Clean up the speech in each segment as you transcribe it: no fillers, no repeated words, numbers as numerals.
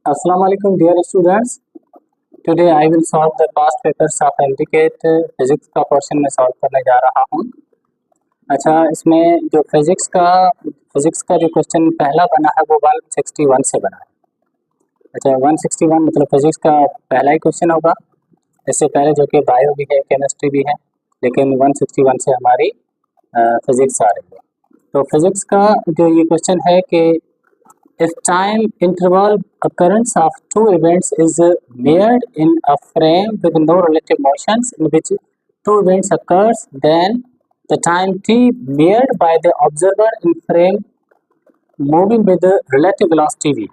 Assalamu alaikum dear students. Today I will solve the past papers of LDCAT physics का question मैं solve करने जा रहा हूँ। अच्छा, इसमें जो फिजिक्स का जो क्वेश्चन पहला बना है वो 161 से बना है। अच्छा, 161 मतलब फिजिक्स का पहला ही क्वेश्चन होगा। इससे पहले जो कि बायो भी है, केमिस्ट्री भी है, लेकिन 161 से हमारी फिजिक्स आ रही है। तो फिजिक्स का जो ये क्वेश्चन है कि if time interval occurrence of two events is measured in a frame with no relative motions in which two events occurs, then the time t measured by the observer in frame moving with the relative velocity v।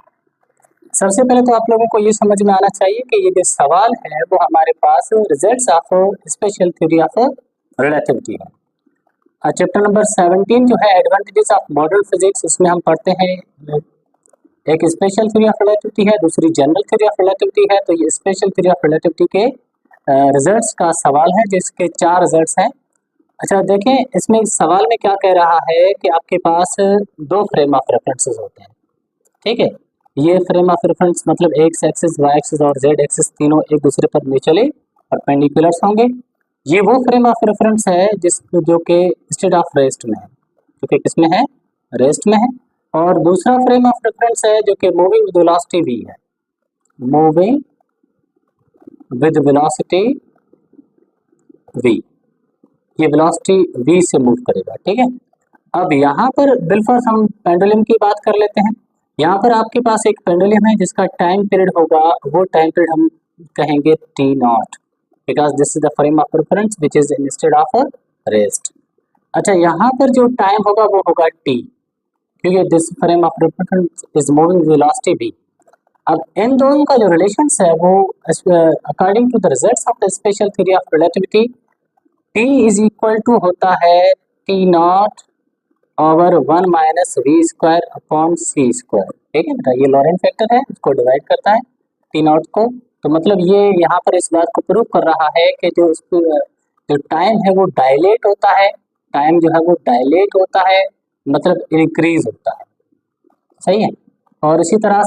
सबसे पहले तो आप लोगों को ये समझ में आना चाहिए कि ये जो सवाल है वो हमारे पास results of special theory of relativity है। चैप्टर नंबर 17 जो है एडवांटेजेस ऑफ मॉडर्न फिजिक्स, इसमें हम पढ़ते हैं एक स्पेशल थ्योरी ऑफ रिलेटिविटी है, दूसरी जनरल थ्योरी ऑफ रिलेटिविटी है। तो ये स्पेशल थ्योरी ऑफ रिलेटिविटी के रिजल्ट्स का सवाल है जिसके 4 रिजल्ट्स हैं। अच्छा देखें, इसमें इस सवाल में क्या कह रहा है कि आपके पास 2 फ्रेम ऑफ रेफरेंसेस होते हैं। ठीक है, ये फ्रेम ऑफ रेफरेंस मतलब एक्स एक्सिस, वाई एक्सिस और जेड एक्सिस तीनों एक दूसरे पर म्यूचुअली परपेंडिकुलर्स होंगे। ये वो फ्रेम ऑफ रेफरेंस है जो कि स्टेट ऑफ रेस्ट में है, जो कि किसमें है, रेस्ट में है। और दूसरा फ्रेम ऑफ रेफरेंस है जो कि मूविंग विद वेलोसिटी v है, मूविंग विद वेलोसिटी v, ये वेलोसिटी v से मूव करेगा। ठीक है, अब यहाँ पर बिलफर्स्ट हम पेंडुलम की बात कर लेते हैं। यहाँ पर आपके पास एक पेंडुलम है जिसका टाइम पीरियड होगा, वो टाइम पीरियड हम कहेंगे t not, because this is the frame of reference which is instead of rest. अच्छा, यहाँ पर जो टाइम होगा वो होगा t, क्योंकि this frame of reference is moving velocity v। अब इन दोनों का जो रिलेशंस है वो according to the results of the special theory of relativity t is equal to होता है t not over 1 minus V square upon C square. ठीक है बेटा, ये लॉरेंट फैक्टर है, इसको डिवाइड करता है t नॉट को। तो मतलब ये यहाँ पर इस बात को प्रूव कर रहा है कि जो टाइम है वो डायलेट होता है, टाइम जो है वो डायलेट होता है, मतलब इंक्रीज होता है। सही है। और इसी तरह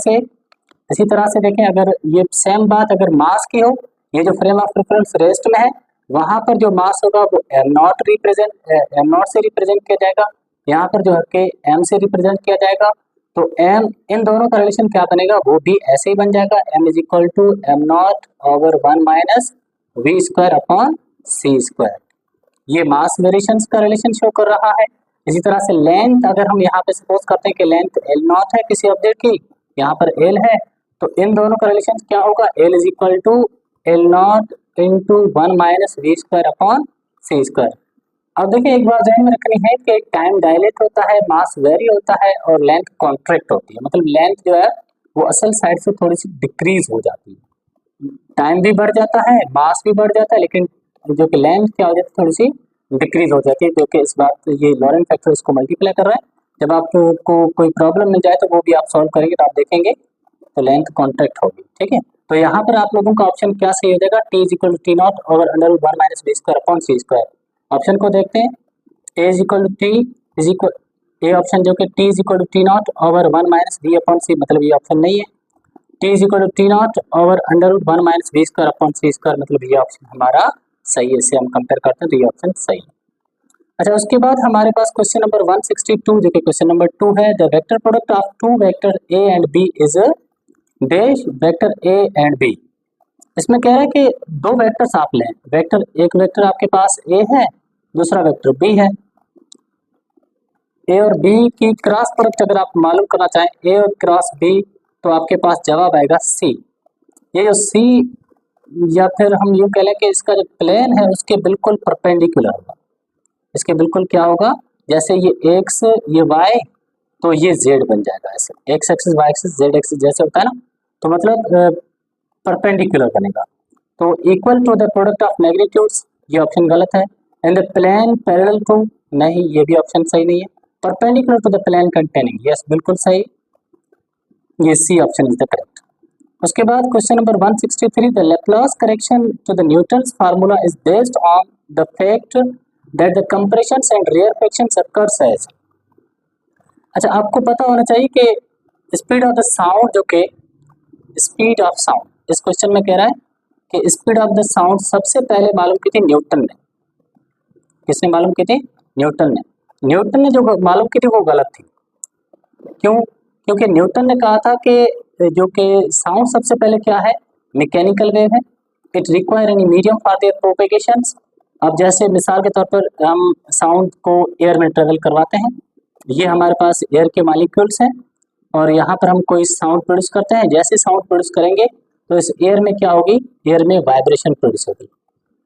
से देखें, अगर ये सेम बात अगर मास की हो, ये जो फ्रेम ऑफ रेफरेंस रेस्ट में है वहां पर जो मास होगा वो एम नॉट से रिप्रेजेंट किया जाएगा, यहाँ पर जो है कि एम से रिप्रेजेंट किया जाएगा। तो एम, इन दोनों का रिलेशन क्या बनेगा, वो भी ऐसे ही बन जाएगा, M is equal to M not over 1 minus V square upon C square. ये मास वेरिएशंस का रिलेशन शो कर रहा है। इसी तरह से लेंथ, अगर हम यहाँ पे सपोज करते हैं कि लेंथ एल नॉट है किसी ऑब्जेक्ट की, यहाँ पर एल है, तो इन दोनों का रिलेशन क्या होगा, L is equal to L not into 1 minus V square upon C square. अब देखिए, एक बात ध्यान में रखनी है कि टाइम डायलेट होता है, मास वेरी होता है और लेंथ कॉन्ट्रैक्ट होती है, मतलब लेंथ जो है वो असल साइड से थोड़ी सी डिक्रीज हो जाती है। टाइम भी बढ़ जाता है, मास भी बढ़ जाता है, लेकिन जो कि लेंथ क्या हो जाती है, थोड़ी सी डिक्रीज हो जाती है। जो कि इस बात ये लॉरेंट फैक्टर इसको मल्टीप्लाई कर रहा है। जब आपको कोई प्रॉब्लम मिल जाए तो वो भी आप सॉल्व करेंगे तो आप देखेंगे तो लेंथ कॉन्ट्रैक्ट होगी। ठीक है, तो यहाँ पर आप लोगों का ऑप्शन क्या सही हो जाएगा, T is equal to T naught over under 1 minus B square upon C square. Option को देखते हैं, A is equal to T is equal, A option जो कि T is equal to T naught over 1 minus B upon C, मतलब ये option नहीं है। T is equal to T naught over under 1 minus B square upon C square, मतलब ये option हमारा सही है। इससे हम कंपेयर करते हैं तो ये ऑप्शन सही है। अच्छा, उसके बाद हमारे पास क्वेश्चन नंबर 162 जो कि क्वेश्चन नंबर 2 है, the vector product of two vector A and B is dash vector A and B. इसमें कह रहा है कि दो वेक्टर्स आप लें, एक वेक्टर आपके पास ए है, दूसरा वेक्टर बी है। ए और बी की क्रॉस प्रोडक्ट अगर आप मालूम करना चाहें, ए और क्रॉस बी, तो आपके पास जवाब आएगा सी। ये जो सी, या फिर हम यूँ कह लें कि इसका जो प्लेन है उसके बिल्कुल परपेंडिकुलर होगा, इसके बिल्कुल क्या होगा, जैसे ये एक्स ये वाई तो ये जेड बन जाएगा, ऐसे X axis Y axis Z axis जैसे होता है ना, तो मतलब परपेंडिकुलर बनेगा। तो equal to the product of magnitudes, ये ऑप्शन गलत है। And the plane parallel to, नहीं, ये भी ऑप्शन सही नहीं है। Perpendicular to the plane containing, yes बिल्कुल सही, ये C option is the correct. उसके बाद question number 163, the Laplace correction to the Newton's formula is based on the fact that the compressions and rarefactions occurs as. अच्छा, आपको पता होना चाहिए कि स्पीड ऑफ द साउंड जो कि स्पीड ऑफ साउंड। इस क्वेश्चन में कह रहा है कि स्पीड ऑफ द साउंड सबसे पहले मालूम की थी न्यूटन ने। किसने मालूम की थी? न्यूटन ने। न्यूटन ने जो मालूम की थी वो गलत थी। क्यों? क्योंकि न्यूटन ने कहा था कि जो कि साउंड सबसे पहले क्या है, मैकेनिकल वेव है, it require any medium for their propagations. अब जैसे मिसाल के तौर पर हम साउंड को एयर में ट्रेवल करवाते हैं, ये हमारे पास एयर के मॉलिक्यूल्स हैं और यहाँ पर हम कोई साउंड प्रोड्यूस करते हैं। जैसे साउंड प्रोड्यूस करेंगे तो इस एयर में क्या होगी, एयर में वाइब्रेशन प्रोड्यूस होगी।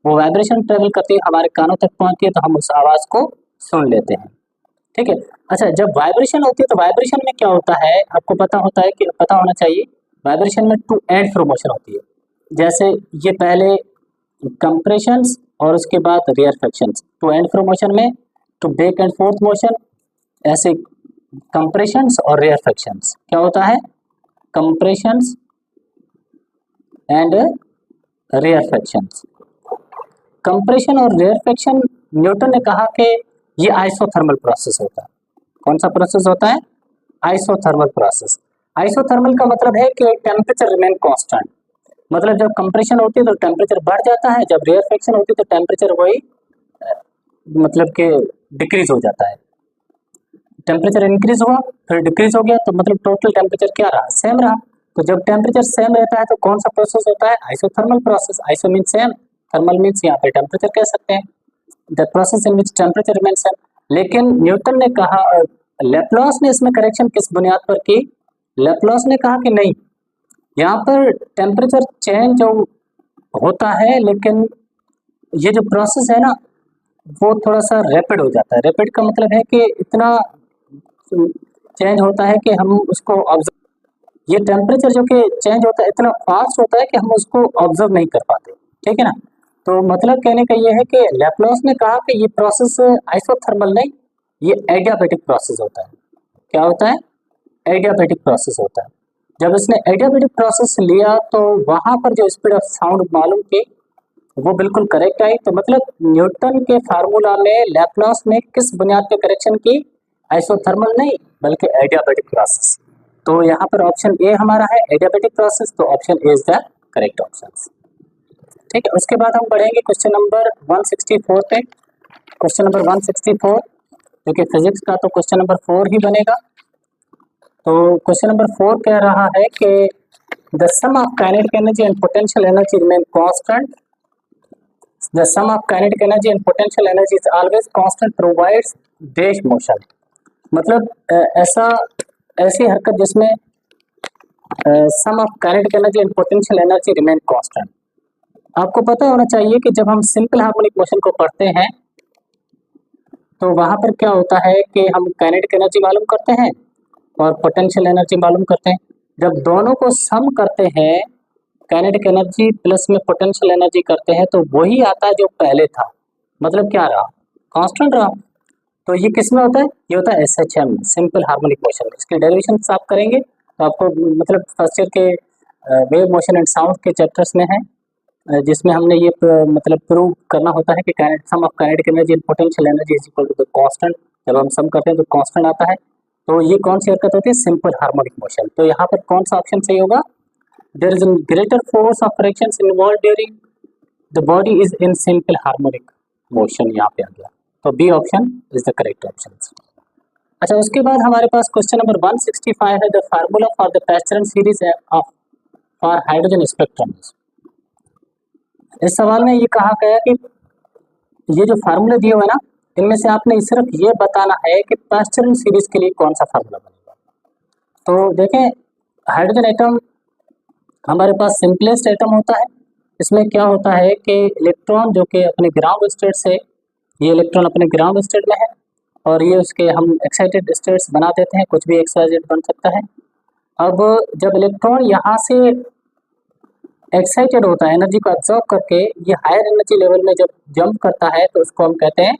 वो वाइब्रेशन ट्रेवल करती है, हमारे कानों तक पहुंचती है, तो हम उस आवाज़ को सुन लेते हैं। ठीक है। अच्छा, जब वाइब्रेशन होती है तो वाइब्रेशन में क्या होता है, आपको पता होता है कि पता होना चाहिए, वाइब्रेशन में टू एंड फ्रो मोशन होती है। जैसे ये पहले कंप्रेशंस और उसके बाद rarefactions. To and fro motion में to back and forth motion, ऐसे कंप्रेशंस और रेयरफेक्शंस। क्या होता है? Compressions and rarefactions. कंप्रेशन और रेयरफेक्शन, न्यूटन ने कहा कि ये आइसोथर्मल प्रोसेस होता है। कौन सा प्रोसेस होता है? Isothermal process. आइसोथर्मल का मतलब है कि टेम्परेचर रिमेन कांस्टेंट। मतलब जब कंप्रेशन होती है तो टेम्परेचर बढ़ जाता है, जब रेयरफेक्शन होती है तो टेम्परेचर वही मतलब कि डिक्रीज हो जाता है। टेम्परेचर इंक्रीज हुआ फिर डिक्रीज हो गया, तो मतलब टोटल टेम्परेचर क्या रहा? सेम रहा। तो जब टेम्परेचर सेम रहता है तो कौन सा प्रोसेस होता है? Isothermal process. Iso means same, thermal means यहाँ पे टेम्परेचर कह सकते हैं, the process in which temperature remain same. लेकिन न्यूटन ने कहा, लेप्लास ने इसमें करेक्शन किस बुनियाद पर की? लेप्लास ने कहा कि नहीं, यहाँ पर टेम्परेचर चेंज जो होता है, लेकिन ये जो प्रोसेस है ना वो थोड़ा सा रैपिड हो जाता है। रैपिड का मतलब है कि इतना चेंज होता है कि हम उसको ऑब्जर्व, ये टेम्परेचर जो कि चेंज होता है इतना फास्ट होता है कि हम उसको ऑब्जर्व नहीं कर पाते। ठीक है ना। तो मतलब कहने का ये है कि लेप्लास ने कहा कि ये प्रोसेस आइसोथर्मल नहीं, ये एडियाबैटिक प्रोसेस होता है। क्या होता है? एडियाबैटिक प्रोसेस होता है। जब इसने एडियाबैटिक प्रोसेस लिया तो वहां पर जो स्पीड ऑफ साउंड मालूम की वो बिल्कुल करेक्ट आई। तो मतलब न्यूटन के फार्मूला में लैप्लास ने किस बुनियाद पे करेक्शन की? आइसोथर्मल नहीं बल्कि एडियाबैटिक प्रोसेस। तो यहाँ पर ऑप्शन ए हमारा है एडियाबैटिक प्रोसेस, तो option A is the correct option. ठीक है। उसके बाद हम बढ़ेंगे क्वेश्चन नंबर 164 पे। क्वेश्चन नंबर 164 जो कि फिजिक्स का, तो क्वेश्चन नंबर 4 ही बनेगा। तो क्वेश्चन नंबर 4 कह रहा है कि the sum of kinetic energy and potential energy remain constant. The sum of kinetic energy and potential energy is always constant provides dash motion. मतलब ऐसी हरकत जिसमें sum of kinetic energy and potential energy remain constant. आपको पता होना चाहिए कि जब हम सिंपल हार्मोनिक मोशन को पढ़ते हैं तो वहां पर क्या होता है कि हम काइनेटिक एनर्जी मालूम करते हैं और पोटेंशियल एनर्जी मालूम करते हैं। जब दोनों को सम करते हैं, काइनेटिक एनर्जी प्लस में पोटेंशियल एनर्जी करते हैं, तो वही आता है जो पहले था। मतलब क्या रहा? कांस्टेंट रहा। तो ये किस में होता है? ये होता है SHM, सिंपल हार्मोनिक मोशन। इसके डेरिवेशन आप करेंगे तो आपको मतलब फर्स्ट ईयर के वेव मोशन एंड साउंड के चैप्टर्स में है, जिसमें हमने ये मतलब प्रूव करना होता है कि sum of kinetic energy and potential energy is equal to the constant. जब हम सम करते हैं तो कांस्टेंट आता है। तो ये कौन सी हरकत होती है? Simple harmonic motion. तो यहाँ पर कौन सा ऑप्शन सही होगा? There is a greater force of frictions involve during the body is in simple harmonic motion, यहाँ पे आ गया। तो B option is the correct option. अच्छा, उसके बाद हमारे पास क्वेश्चन नंबर 165 है, the formula for the Paschen series of for hydrogen spectrum. इस सवाल में ये कहा गया कि ये जो फार्मूले दिए हुए ना, इनमें से आपने सिर्फ ये बताना है कि पैस्टरन सीरीज के लिए कौन सा फार्मूला बनेगा। तो देखें, हाइड्रोजन एटम हमारे पास सिंपलेस्ट एटम होता है। इसमें क्या होता है कि इलेक्ट्रॉन जो कि अपने ग्राउंड स्टेट से, ये इलेक्ट्रॉन अपने ग्राउंड स्टेट में है और ये उसके हम एक्साइटेड स्टेट्स बना देते हैं, कुछ भी XYZ बन सकता है। अब जब इलेक्ट्रॉन यहाँ से एक्साइटेड होता है, एनर्जी को एब्जॉर्ब करके ये हायर एनर्जी लेवल में जब जंप करता है तो उसको हम कहते हैं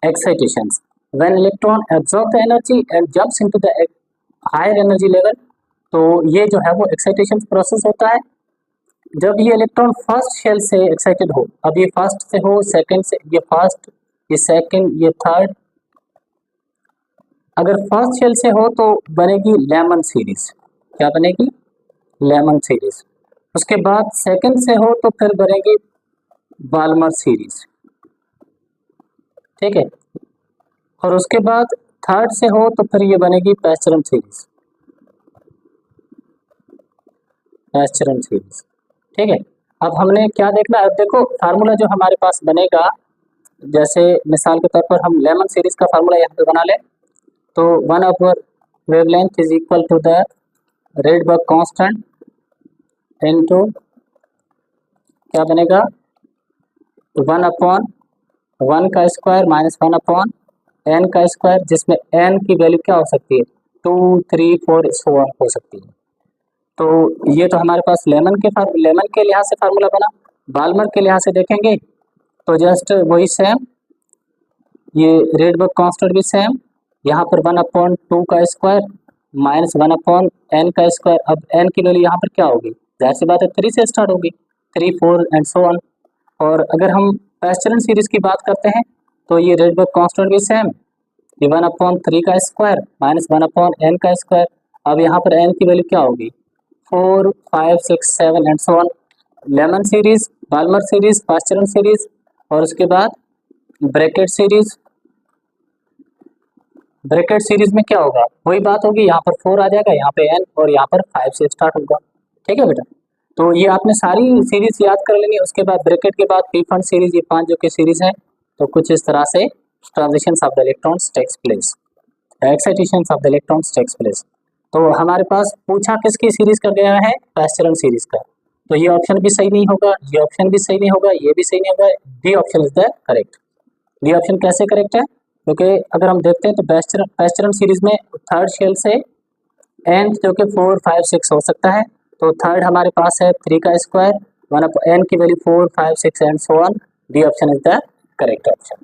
excitation. When electron absorb the energy and jumps into the higher energy level, तो ये जो है वो एक्साइटेशन प्रोसेस होता है। जब ये इलेक्ट्रॉन फर्स्ट शेल से एक्साइटेड हो, अब ये फर्स्ट से हो, सेकंड से, ये फर्स्ट, ये सेकंड, ये थर्ड, अगर फर्स्ट शेल से हो तो बनेगी लेमन सीरीज। क्या बनेगी? Lyman series. उसके बाद सेकंड से हो तो फिर बनेगी बाल्मर सीरीज, ठीक है। और उसके बाद थर्ड से हो तो फिर ये बनेगी पैस्चरम सीरीज, पैस्चरम सीरीज, ठीक है। अब हमने क्या देखना है, अब देखो फार्मूला जो हमारे पास बनेगा, जैसे मिसाल के तौर पर हम लेमन सीरीज का फार्मूला यहाँ पे बना लें, तो 1/, wavelength is equal to the Rydberg constant into क्या बनेगा 1/1 का स्क्वायर माइनस 1/n का स्क्वायर, जिसमें n की वैल्यू क्या हो सकती है 2, 3, 4 सो ऑन हो सकती है। तो ये तो हमारे पास लेमन के लिहाज से फार्मूला बना। बाल्मर के लिहाज से देखेंगे तो जस्ट वही सेम, ये रेडबर्ग कांस्टेंट भी सेम, यहाँ पर 1/2 का स्क्वायर माइनस 1/n का स्क्वायर। अब n की वैल्यू यहाँ पर क्या होगी, जाहिर सी बात है 3 से स्टार्ट होगी, 3, 4 एंड सो ऑन। और अगर हम पैस्चरन सीरीज की बात करते हैं तो ये रेडबर्ग कांस्टेंट भी सेम, ये 1/3 का स्क्वायर माइनस 1/n का स्क्वायर। अब यहाँ पर n की वैल्यू क्या होगी 4, 5, 6, 7 and so on. Lyman series, Balmer series, Paschen series, और उसके बाद ब्रैकेट सीरीज। ब्रैकेट सीरीज में क्या होगा, वही बात होगी, यहाँ पर 4 आ जाएगा, यहाँ पे n, और यहाँ पर 5 से स्टार्ट होगा, ठीक है बेटा। तो ये आपने सारी सीरीज याद कर लेनी है। उसके बाद ब्रैकेट के बाद प्रीफंड सीरीज, ये 5 जो कि सीरीज है। तो कुछ इस तरह से transitions of the electrons takes place, excitations of the electrons takes place. तो हमारे पास पूछा किसकी सीरीज का गया है, पैस्चरन सीरीज का। तो ये ऑप्शन भी सही नहीं होगा, ये ऑप्शन भी सही नहीं होगा, ये भी सही नहीं होगा, D option is the correct. D option कैसे करेक्ट है, क्योंकि अगर हम देखते हैं तो पैस्चरन सीरीज में थर्ड शेल से एन जो कि 4, 5, 6 हो सकता है। तो थर्ड हमारे पास है 3 का स्क्वायर, 1/n की value 4, 5, 6 and so on. D option is the correct option.